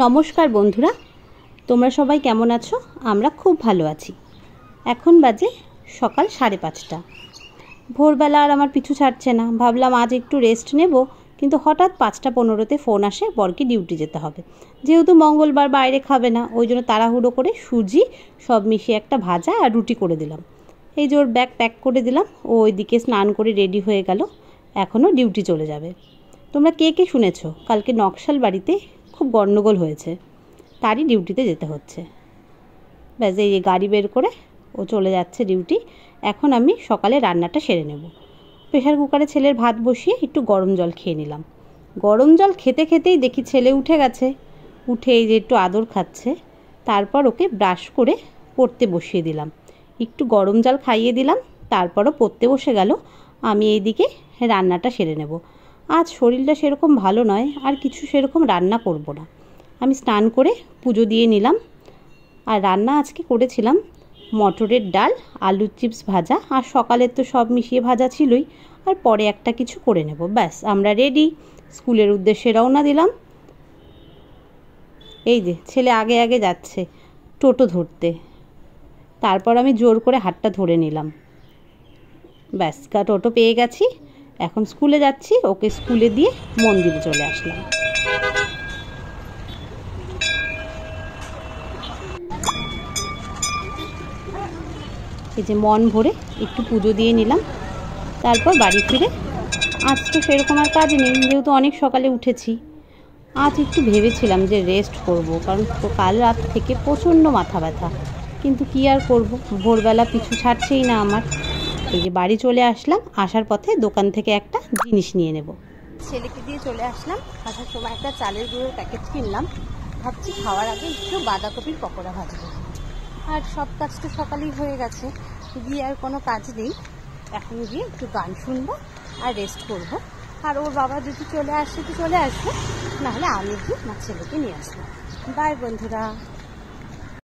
নমস্কার বন্ধুরা, তোমরা সবাই কেমন আছো? আমরা খুব ভালো আছি। এখন বাজে সকাল 5:30। ভোরবেলা আর আমার পিছু ছাড়ছে না। ভাবলাম আজ একটু রেস্ট নেব, কিন্তু হঠাৎ 5:15-তে ফোন আসে বরকে ডিউটি যেতে হবে। যেহেতু মঙ্গলবার বাইরে খাবে না, ওই জন্য তাড়াহুড়ো করে সুজি সব মিশিয়ে একটা ভাজা আর রুটি করে দিলাম। এই যে ওর ব্যাগ প্যাক করে দিলাম, ও ওইদিকে স্নান করে রেডি হয়ে গেল, এখনও ডিউটি চলে যাবে। তোমরা কে কে শুনেছো কালকে নকশাল বাড়িতে খুব গণ্ডগোল হয়েছে, তারই ডিউটিতে যেতে হচ্ছে। ব্যাস এই গাড়ি বের করে ও চলে যাচ্ছে ডিউটি। এখন আমি সকালে রান্নাটা সেরে নেব। প্রেশার কুকারে ছেলের ভাত বসিয়ে একটু গরম জল খেয়ে নিলাম। গরম জল খেতে খেতেই দেখি ছেলে উঠে গেছে। উঠে এই যে একটু আদর খাচ্ছে। তারপর ওকে ব্রাশ করে পড়তে বসিয়ে দিলাম। একটু গরম জল খাইয়ে দিলাম, তারপরও পড়তে বসে গেল। আমি এইদিকে রান্নাটা সেরে নেব। আজ শরীরটা সেরকম ভালো নয়, আর কিছু সেরকম রান্না করব না। আমি স্নান করে পুজো দিয়ে নিলাম। আর রান্না আজকে করেছিলাম মটরের ডাল, আলুর চিপস ভাজা, আর সকালের তো সব মিশিয়ে ভাজা ছিলই, আর পরে একটা কিছু করে নেব। ব্যাস আমরা রেডি, স্কুলের উদ্দেশ্যে রওনা দিলাম। এই যে ছেলে আগে আগে যাচ্ছে টোটো ধরতে, তারপর আমি জোর করে হাতটা ধরে নিলাম। ব্যাস টোটো পেয়ে গেছি, এখন স্কুলে যাচ্ছি। ওকে স্কুলে দিয়ে মন্দিরে চলে আসলাম। এই যে মন ভরে একটু পুজো দিয়ে নিলাম, তারপর বাড়ি ফিরে আজ তো সেরকম আর কাজ নেই, যেহেতু অনেক সকালে উঠেছি। আজ একটু ভেবেছিলাম যে রেস্ট করব, কারণ কাল রাত থেকে প্রচণ্ড মাথা ব্যথা, কিন্তু কি আর করব, ভোরবেলা পিছু ছাড়ছেই না আমার। এই যে বাড়ি চলে আসলাম, আসার পথে দোকান থেকে একটা জিনিস নিয়ে নেব। ছেলেকে দিয়ে চলে আসলাম। আসার সময় একটা চালের গুঁড়োর প্যাকেট কিনলাম। ভাবছি খাওয়ার আগে একটু বাঁধাকপির পকোড়া ভাজবো। আর সব কাজ তো সকালেই হয়ে গেছে, গিয়ে আর কোনো কাজ নেই। এখন গিয়ে একটু গান শুনবো আর রেস্ট করব। আর ওর বাবা যদি চলে আসে তো চলে আসবে, নাহলে আমি গিয়ে আমার ছেলেকে নিয়ে আসবো। বাই বন্ধুরা।